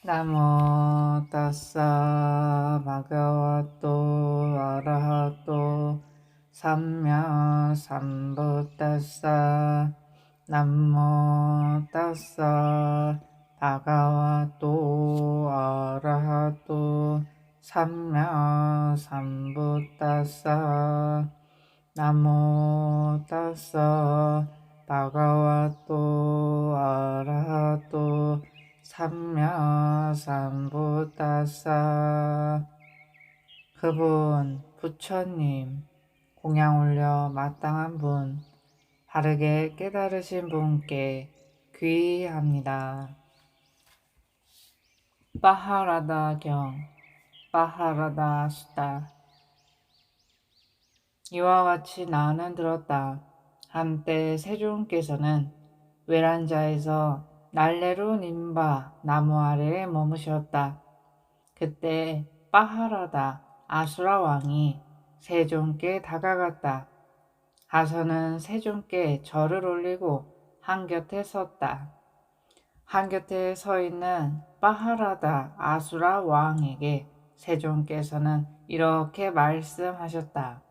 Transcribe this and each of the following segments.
나모 따싸 바가와또 아라하또 삼야 삼부따싸 나모 따싸 바가와또 아라하또 삼야 삼부따싸 나모 따싸 바가와또 아라하또 삼야 삼부따싸. 그분 부처님, 공양 올려 마땅한 분, 바르게 깨달으신 분께 귀의합니다. 빠하라다 경, 빠하라다 수다. 이와 같이 나는 들었다. 한때 세존께서는 외란자에서 날래로 님바 나무 아래에 머무셨다. 그때 빠하라다 아수라 왕이 세존께 다가갔다. 가서는 세존께 절을 올리고 한곁에 섰다. 한곁에 서 있는 빠하라다 아수라 왕에게 세존께서는 이렇게 말씀하셨다.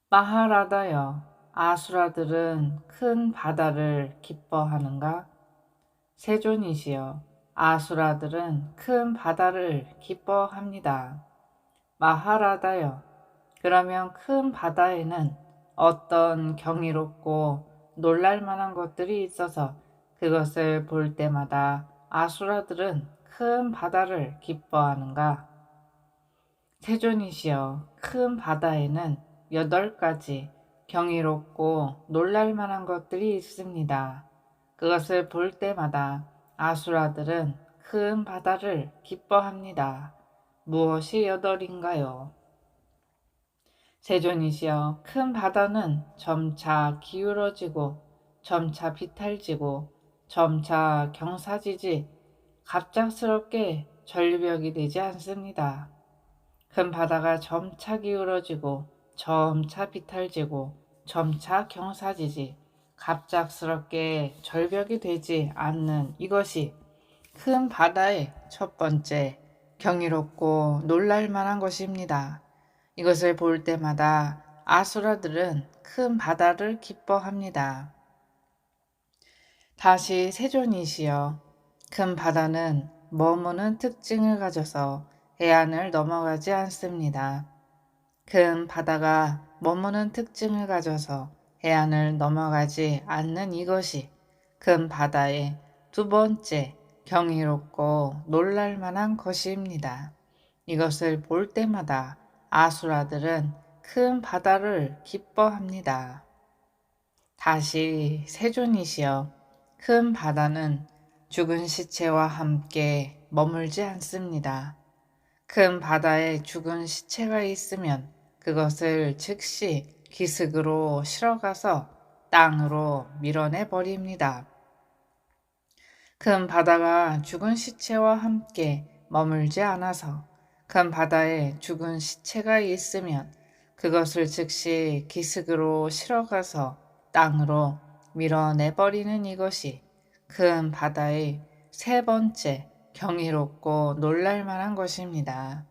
빠하라다여, 아수라들은 큰 바다를 기뻐하는가? 세존이시여, 아수라들은 큰 바다를 기뻐합니다. 마하라다여, 그러면 큰 바다에는 어떤 경이롭고 놀랄만한 것들이 있어서 그것을 볼 때마다 아수라들은 큰 바다를 기뻐하는가? 세존이시여, 큰 바다에는 8가지 경이롭고 놀랄만한 것들이 있습니다. 그것을 볼 때마다 아수라들은 큰 바다를 기뻐합니다. 무엇이 8인가요? 세존이시여, 큰 바다는 점차 기울어지고 점차 비탈지고 점차 경사지지 갑작스럽게 절벽이 되지 않습니다. 큰 바다가 점차 기울어지고 점차 비탈지고 점차 경사지지 갑작스럽게 절벽이 되지 않는 이것이 큰 바다의 첫 번째 경이롭고 놀랄만한 것입니다. 이것을 볼 때마다 아수라들은 큰 바다를 기뻐합니다. 다시 세존이시여, 큰 바다는 머무는 특징을 가져서 해안을 넘어가지 않습니다. 큰 바다가 머무는 특징을 가져서 해안을 넘어가지 않는 이것이 큰 바다의 두 번째 경이롭고 놀랄만한 것입니다. 이것을 볼 때마다 아수라들은 큰 바다를 기뻐합니다. 다시 세존이시여, 큰 바다는 죽은 시체와 함께 머물지 않습니다. 큰 바다에 죽은 시체가 있으면 그것을 즉시 기슭으로 실어가서 땅으로 밀어내 버립니다. 큰 바다가 죽은 시체와 함께 머물지 않아서 큰 바다에 죽은 시체가 있으면 그것을 즉시 기슭으로 실어가서 땅으로 밀어내버리는 이것이 큰 바다의 세 번째 경이롭고 놀랄만한 것입니다.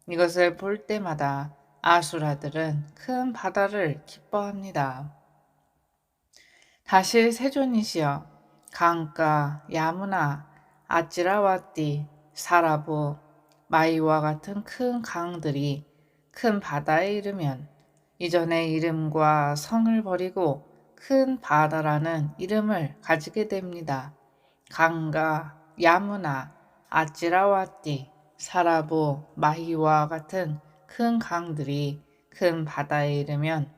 이것을 볼 때마다 아수라들은 큰 바다를 기뻐합니다. 다시 세존이시여, 강가, 야무나, 아찌라와띠, 사라부, 마이와 같은 큰 강들이 큰 바다에 이르면 이전의 이름과 성을 버리고 큰 바다라는 이름을 가지게 됩니다. 강가, 야무나, 아찌라와띠, 사라부, 마히와 같은 큰 강들이 큰 바다에 이르면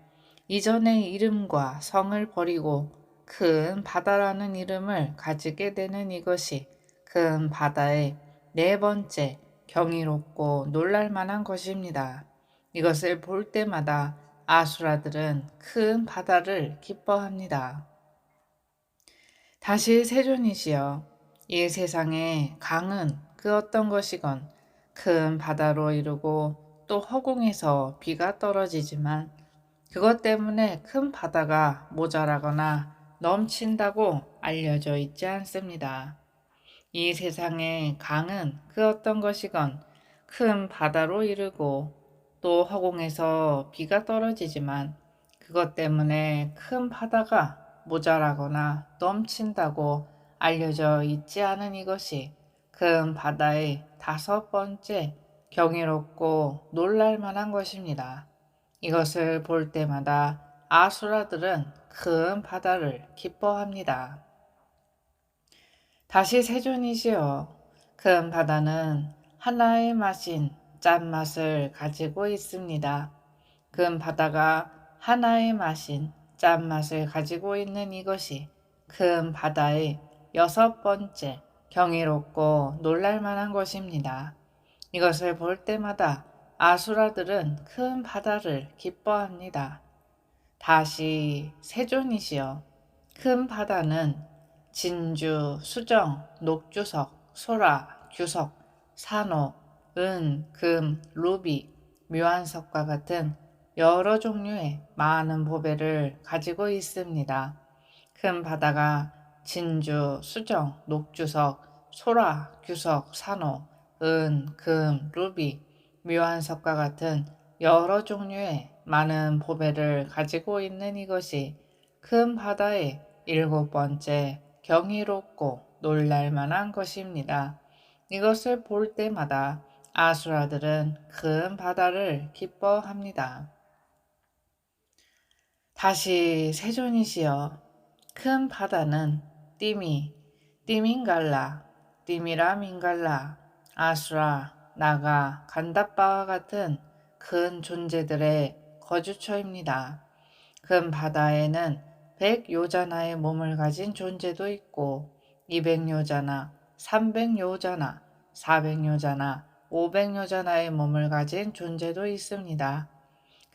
이전의 이름과 성을 버리고 큰 바다라는 이름을 가지게 되는 이것이 큰 바다의 네 번째 경이롭고 놀랄만한 것입니다. 이것을 볼 때마다 아수라들은 큰 바다를 기뻐합니다. 다시 세존이시여, 이 세상에 강은 그 어떤 것이건 큰 바다로 이루고 또 허공에서 비가 떨어지지만 그것 때문에 큰 바다가 모자라거나 넘친다고 알려져 있지 않습니다. 이 세상의 강은 그 어떤 것이건 큰 바다로 이르고 또 허공에서 비가 떨어지지만 그것 때문에 큰 바다가 모자라거나 넘친다고 알려져 있지 않은 이것이 큰 바다의 다섯 번째 경이롭고 놀랄 만한 것입니다. 이것을 볼 때마다 아수라들은 큰 바다를 기뻐합니다. 다시 세존이시여, 큰 바다는 하나의 맛인 짠맛을 가지고 있습니다. 큰 바다가 하나의 맛인 짠맛을 가지고 있는 이것이 큰 바다의 여섯 번째 경이롭고 놀랄만한 것입니다. 이것을 볼 때마다 아수라들은 큰 바다를 기뻐합니다. 다시 세존이시여, 큰 바다는 진주, 수정, 녹주석, 소라, 규석, 산호, 은, 금, 루비, 묘안석과 같은 여러 종류의 많은 보배를 가지고 있습니다. 큰 바다가 진주, 수정, 녹주석, 소라, 규석, 산호, 은, 금, 루비, 묘안석과 같은 여러 종류의 많은 보배를 가지고 있는 이것이 큰 바다의 일곱 번째 경이롭고 놀랄만한 것입니다. 이것을 볼 때마다 아수라들은 큰 바다를 기뻐합니다. 다시 세존이시여, 큰 바다는 띠미, 띠민갈라, 띠미라 민갈라, 아수라, 나가, 간다바와 같은 큰 존재들의 거주처입니다. 큰 바다에는 100요자나의 몸을 가진 존재도 있고 200요자나, 300요자나, 400요자나, 500요자나의 몸을 가진 존재도 있습니다.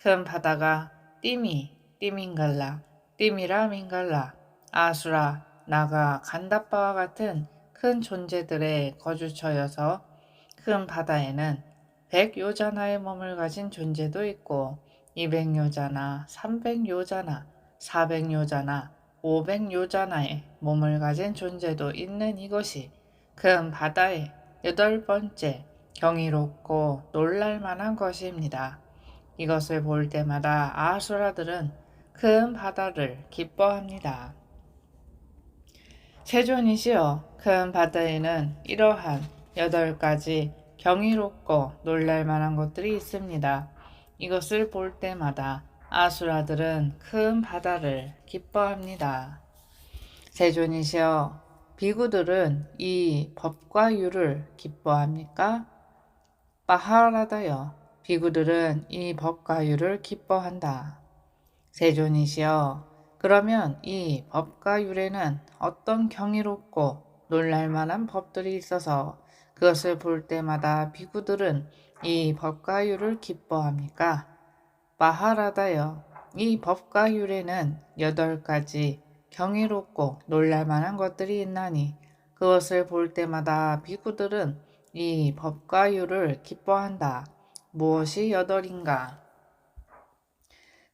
큰 바다가 띠미, 띠민갈라, 띠미라 민갈라, 아수라, 나가, 간다바와 같은 큰 존재들의 거주처여서 큰 바다에는 100요자나의 몸을 가진 존재도 있고 200요자나, 300요자나, 400요자나, 500요자나의 몸을 가진 존재도 있는 이것이 큰 바다의 여덟 번째 경이롭고 놀랄만한 것입니다. 이것을 볼 때마다 아수라들은 큰 바다를 기뻐합니다. 세존이시여, 큰 바다에는 이러한 8가지 경이롭고 놀랄만한 것들이 있습니다. 이것을 볼 때마다 아수라들은 큰 바다를 기뻐합니다. 세존이시여, 비구들은 이 법과 유를 기뻐합니까? 바하라다여, 비구들은 이 법과 유를 기뻐한다. 세존이시여, 그러면 이 법과 율에는 어떤 경이롭고 놀랄만한 법들이 있어서 그것을 볼 때마다 비구들은 이 법과 율을 기뻐합니까? 마하라다여, 이 법과 율에는 8가지 경이롭고 놀랄만한 것들이 있나니 그것을 볼 때마다 비구들은 이 법과 율을 기뻐한다. 무엇이 8인가?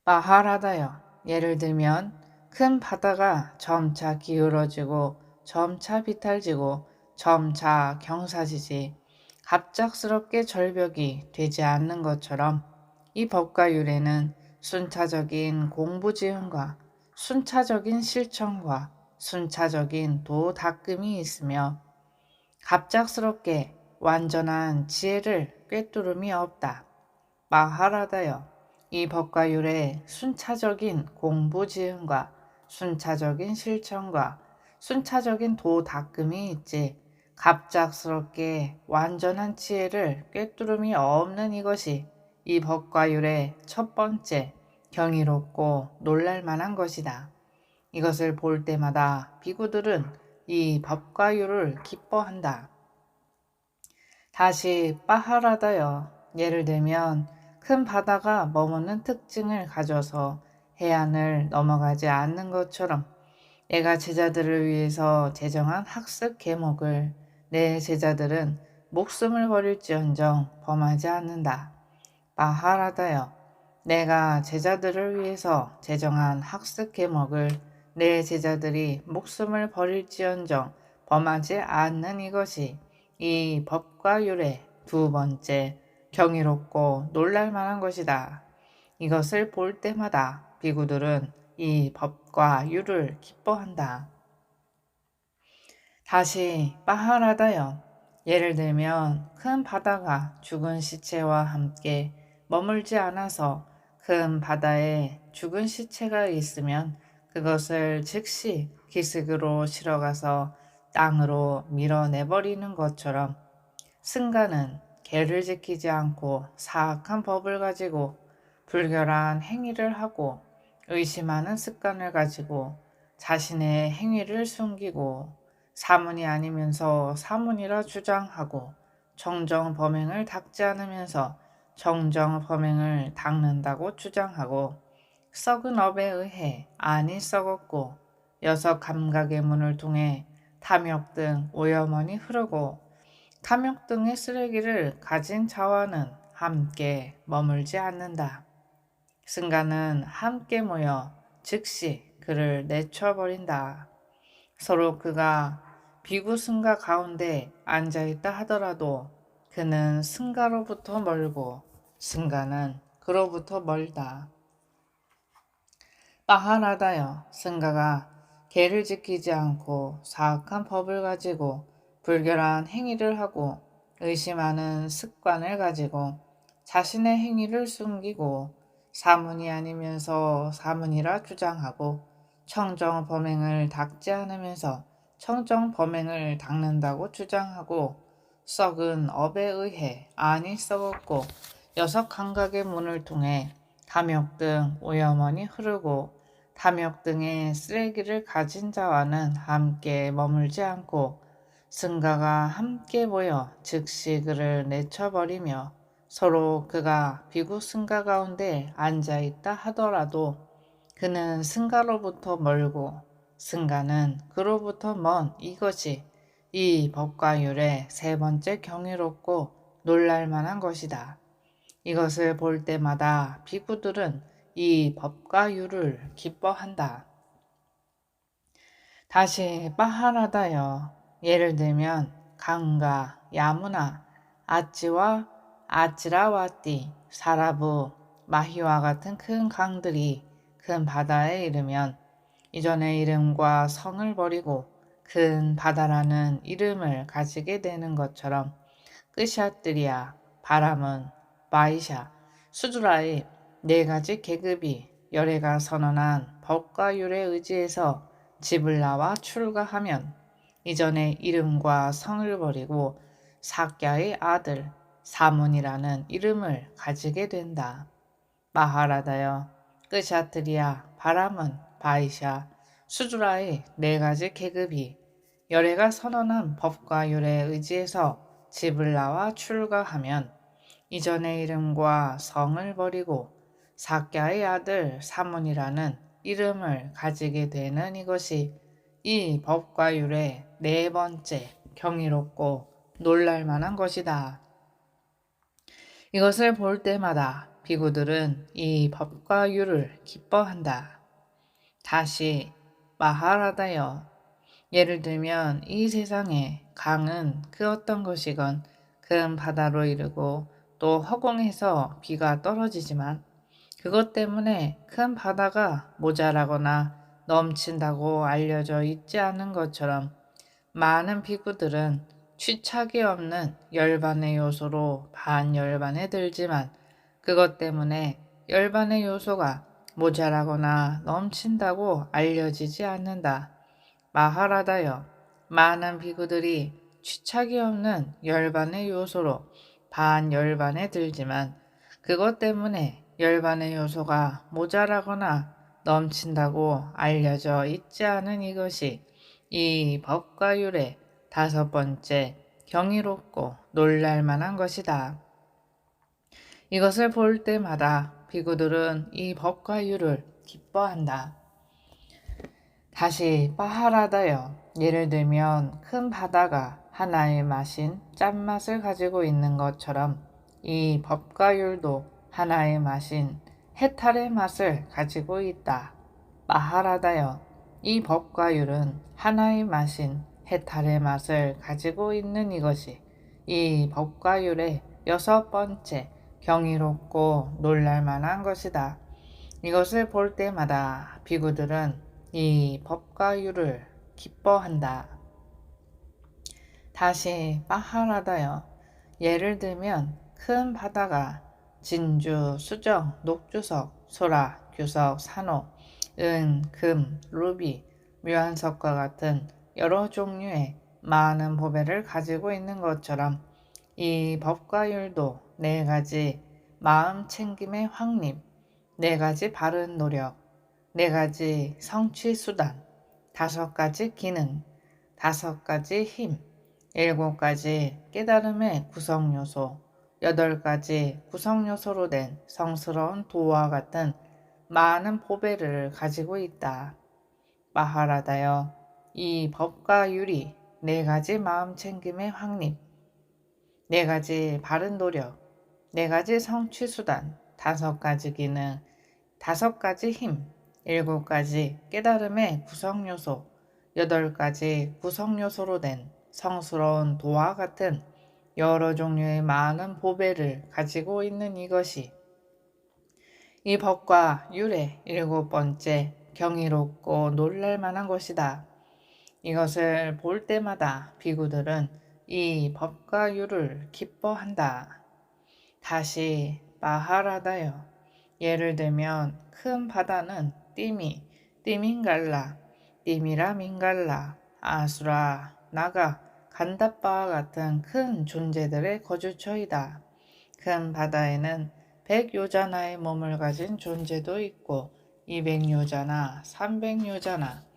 마하라다여, 예를 들면 큰 바다가 점차 기울어지고 점차 비탈지고 점차 경사지지 갑작스럽게 절벽이 되지 않는 것처럼 이 법과 율에는 순차적인 공부지음과 순차적인 실천과 순차적인 도 닦음이 있으며 갑작스럽게 완전한 지혜를 꿰뚫음이 없다. 마하라다여, 이 법과 율에 순차적인 공부지음과 순차적인 실천과 순차적인 도 닦음이 있지 갑작스럽게 완전한 지혜를 꿰뚫음이 없는 이것이 이 법과 율의 첫 번째 경이롭고 놀랄만한 것이다. 이것을 볼 때마다 비구들은 이 법과 율을 기뻐한다. 다시 빠하라다여, 예를 들면 큰 바다가 머무는 특징을 가져서 해안을 넘어가지 않는 것처럼 내가 제자들을 위해서 제정한 학습 계목을 내 제자들은 목숨을 버릴지언정 범하지 않는다. 마하라다여, 내가 제자들을 위해서 제정한 학습 계목을 내 제자들이 목숨을 버릴지언정 범하지 않는 이것이 이 법과 율의 두 번째 경이롭고 놀랄만한 것이다. 이것을 볼 때마다 비구들은 이 법과 율을 기뻐한다. 다시 빠하라다요. 예를 들면 큰 바다가 죽은 시체와 함께 머물지 않아서 큰 바다에 죽은 시체가 있으면 그것을 즉시 기슭으로 실어가서 땅으로 밀어내버리는 것처럼 승가는 계를 지키지 않고 사악한 법을 가지고 불결한 행위를 하고 의심하는 습관을 가지고 자신의 행위를 숨기고 사문이 아니면서 사문이라 주장하고 정정 범행을 닦지 않으면서 정정 범행을 닦는다고 주장하고 썩은 업에 의해 안이 썩었고 여섯 감각의 문을 통해 탐욕 등 오염원이 흐르고 탐욕 등의 쓰레기를 가진 자와는 함께 머물지 않는다. 승가는 함께 모여 즉시 그를 내쳐버린다. 서로 그가 비구 승가 가운데 앉아있다 하더라도 그는 승가로부터 멀고 승가는 그로부터 멀다. 빠하라다여 승가가 계를 지키지 않고 사악한 법을 가지고 불결한 행위를 하고 의심하는 습관을 가지고 자신의 행위를 숨기고 사문이 아니면서 사문이라 주장하고 청정 범행을 닦지 않으면서 청정 범행을 닦는다고 주장하고 썩은 업에 의해 안이 썩었고 여섯 감각의 문을 통해 탐욕 등 오염원이 흐르고 탐욕 등의 쓰레기를 가진 자와는 함께 머물지 않고 승가가 함께 모여 즉시 그를 내쳐버리며 서로 그가 비구 승가 가운데 앉아있다 하더라도 그는 승가로부터 멀고 승가는 그로부터 먼 이것이 이 법과 율의 세 번째 경이롭고 놀랄만한 것이다. 이것을 볼 때마다 비구들은 이 법과 율을 기뻐한다. 다시 빠하라다여. 예를 들면 강가, 야무나, 아찌와 아찌라와띠, 사라부, 마히와 같은 큰 강들이 큰 바다에 이르면 이전의 이름과 성을 버리고 큰 바다라는 이름을 가지게 되는 것처럼 끄샤뜨리아, 바람은, 바이샤, 수두라의 네 가지 계급이 열애가 선언한 법과 율에 의지해서 집을 나와 출가하면 이전의 이름과 성을 버리고 사꺄의 아들 사문이라는 이름을 가지게 된다. 마하라다여, 끄샤트리아, 바람은, 바이샤, 수두라의 네 가지 계급이 열애가 선언한 법과 율에 의지해서 집을 나와 출가하면 이전의 이름과 성을 버리고 사꺄의 아들 사문이라는 이름을 가지게 되는 이것이 이 법과 율의 네 번째 경이롭고 놀랄만한 것이다. 이것을 볼 때마다 비구들은 이 법과 율을 기뻐한다. 다시 마하라다여. 예를 들면 이 세상에 강은 그 어떤 것이건 큰 바다로 이르고 또 허공에서 비가 떨어지지만 그것 때문에 큰 바다가 모자라거나 넘친다고 알려져 있지 않은 것처럼 많은 비구들은 취착이 없는 열반의 요소로 반열반에 들지만 그것 때문에 열반의 요소가 모자라거나 넘친다고 알려지지 않는다. 마하라다여. 많은 비구들이 취착이 없는 열반의 요소로 반열반에 들지만 그것 때문에 열반의 요소가 모자라거나 넘친다고 알려져 있지 않은 이것이 이 법과 율의 다섯 번째 경이롭고 놀랄만한 것이다. 이것을 볼 때마다 비구들은 이 법과 율을 기뻐한다. 다시 빠하라다여. 예를 들면 큰 바다가 하나의 맛인 짠맛을 가지고 있는 것처럼 이 법과 율도 하나의 맛인 해탈의 맛을 가지고 있다. 빠하라다여. 이 법과 율은 하나의 맛인 해탈의 맛을 가지고 있는 이것이 이 법과 율의 여섯 번째 경이롭고 놀랄만한 것이다. 이것을 볼 때마다 비구들은 이 법과 율을 기뻐한다. 다시 마하라다요. 예를 들면 큰 바다가 진주, 수정, 녹주석, 소라, 규석, 산호, 은, 금, 루비, 묘한석과 같은 여러 종류의 많은 보배를 가지고 있는 것처럼 이 법과 율도 네 가지 마음 챙김의 확립, 네 가지 바른 노력, 네 가지 성취 수단, 다섯 가지 기능, 다섯 가지 힘, 일곱 가지 깨달음의 구성 요소, 여덟 가지 구성 요소로 된 성스러운 도와 같은 많은 보배를 가지고 있다. 마하라다여, 이 법과 율이 네 가지 마음 챙김의 확립, 네 가지 바른 노력, 네 가지 성취 수단, 다섯 가지 기능, 다섯 가지 힘, 일곱 가지 깨달음의 구성 요소, 여덟 가지 구성 요소로 된 성스러운 도와 같은 여러 종류의 많은 보배를 가지고 있는 이것이 이 법과 율의 일곱 번째 경이롭고 놀랄만한 것이다. 이것을 볼 때마다 비구들은 이 법과 율을 기뻐한다. 다시 마하라다요. 예를 들면 큰 바다는 띠미, 띠민갈라, 띠미라 민갈라, 아수라, 나가, 간다바와 같은 큰 존재들의 거주처이다. 큰 바다에는 100요자나의 몸을 가진 존재도 있고 200요자나, 300요자나,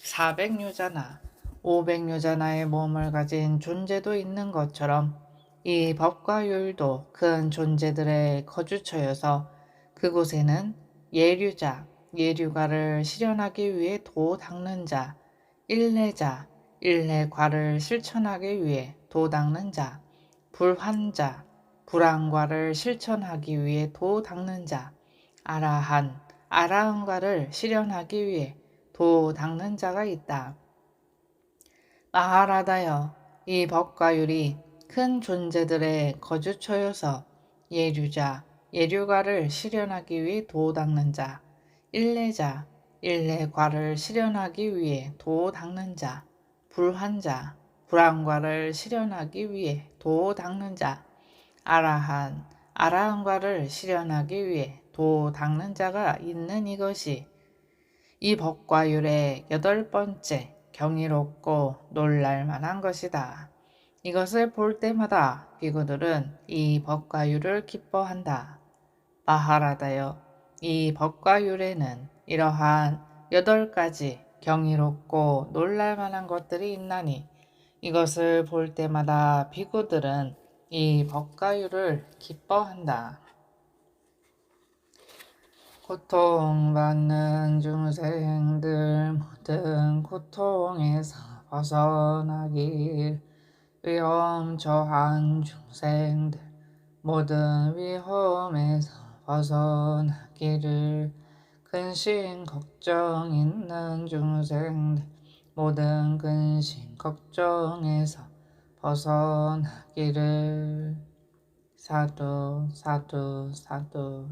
400요자나, 500요자나의 몸을 가진 존재도 있는 것처럼 이 법과 율도 큰 존재들의 거주처여서 그곳에는 예류자, 예류가를 실현하기 위해 도 닦는 자, 일례자, 일례과를 실천하기 위해 도 닦는 자, 불환자, 불안과를 실천하기 위해 도 닦는 자, 아라한, 아라한과를 실현하기 위해 도 닦는 자가 있다. 마하라다여, 이 법과 율이 큰 존재들의 거주처여서 예류자, 예류가를 실현하기 위해 도 닦는 자, 일례자, 일례과를 실현하기 위해 도 닦는 자, 불환자, 불안과를 실현하기 위해 도 닦는 자, 아라한, 아라한과를 실현하기 위해 도 닦는 자가 있는 이것이 이 법과 율의 여덟 번째 경이롭고 놀랄만한 것이다. 이것을 볼 때마다 비구들은 이 법과 율을 기뻐한다. 마하라다여, 이 법과 율에는 이러한 여덟 가지 경이롭고 놀랄만한 것들이 있나니 이것을 볼 때마다 비구들은 이 법과 율을 기뻐한다. 고통받는 중생들 모든 고통에서 벗어나길, 위험 처한 중생들 모든 위험에서 벗어나기를, 근심 걱정 있는 중생들 모든 근심 걱정에서 벗어나기를. 사두 사두 사두.